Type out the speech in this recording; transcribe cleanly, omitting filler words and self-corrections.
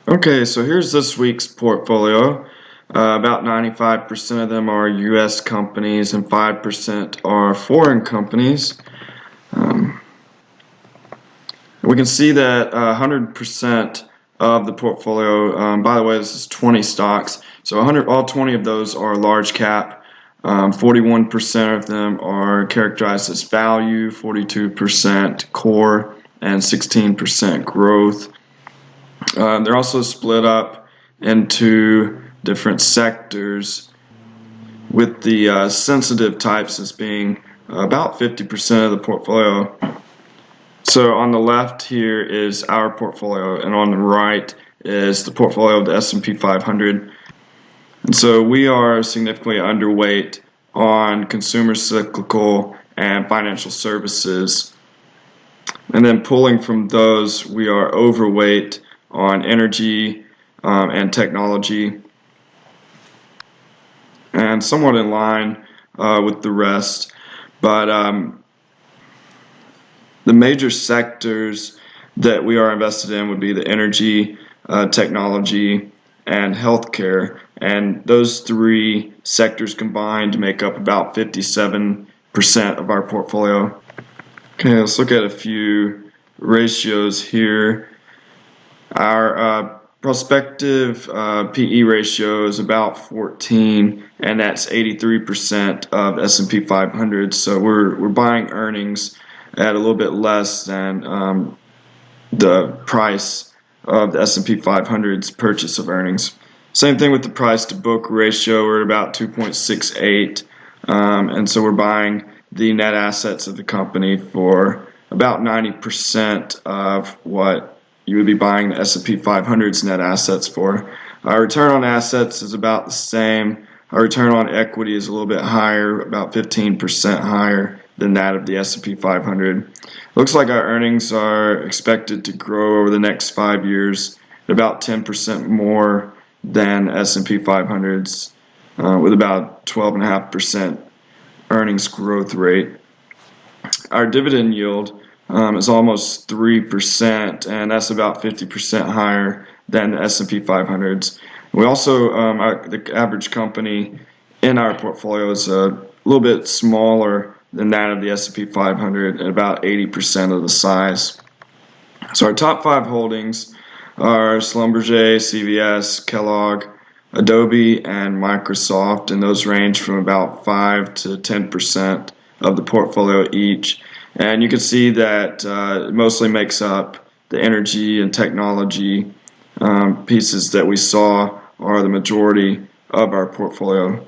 Okay, so here's this week's portfolio. About 95% of them are U.S. companies and 5% are foreign companies. Um, we can see that 100% of the portfolio, by the way, this is 20 stocks, so all 20 of those are large cap. 41% of them are characterized as value, 42% core, and 16% growth. They're also split up into different sectors, with the sensitive types as being about 50% of the portfolio. So on the left here is our portfolio, and on the right is the portfolio of the S&P 500. And so we are significantly underweight on consumer cyclical and financial services. And then pulling from those, we are overweight on energy and technology, and somewhat in line with the rest. But the major sectors that we are invested in would be the energy, technology, and healthcare. And those three sectors combined make up about 57% of our portfolio. Okay, let's look at a few ratios here. Our prospective PE ratio is about 14, and that's 83% of S&P 500. So we're buying earnings at a little bit less than the price of the S&P 500's purchase of earnings. Same thing with the price to book ratio. We're at about 2.68, and so we're buying the net assets of the company for about 90% of what you would be buying the S&P 500's net assets for. Our return on assets is about the same. Our return on equity is a little bit higher, about 15% higher than that of the S&P 500. Looks like our earnings are expected to grow over the next 5 years at about 10% more than S&P 500's, with about 12.5% earnings growth rate. Our dividend yield is almost 3%, and that's about 50% higher than the S&P 500's. We also, the average company in our portfolio is a little bit smaller than that of the S&P 500 at about 80% of the size. So our top 5 holdings are Schlumberger, CVS, Kellogg, Adobe, and Microsoft, and those range from about 5 to 10% of the portfolio each. And you can see that it mostly makes up the energy and technology pieces that we saw are the majority of our portfolio.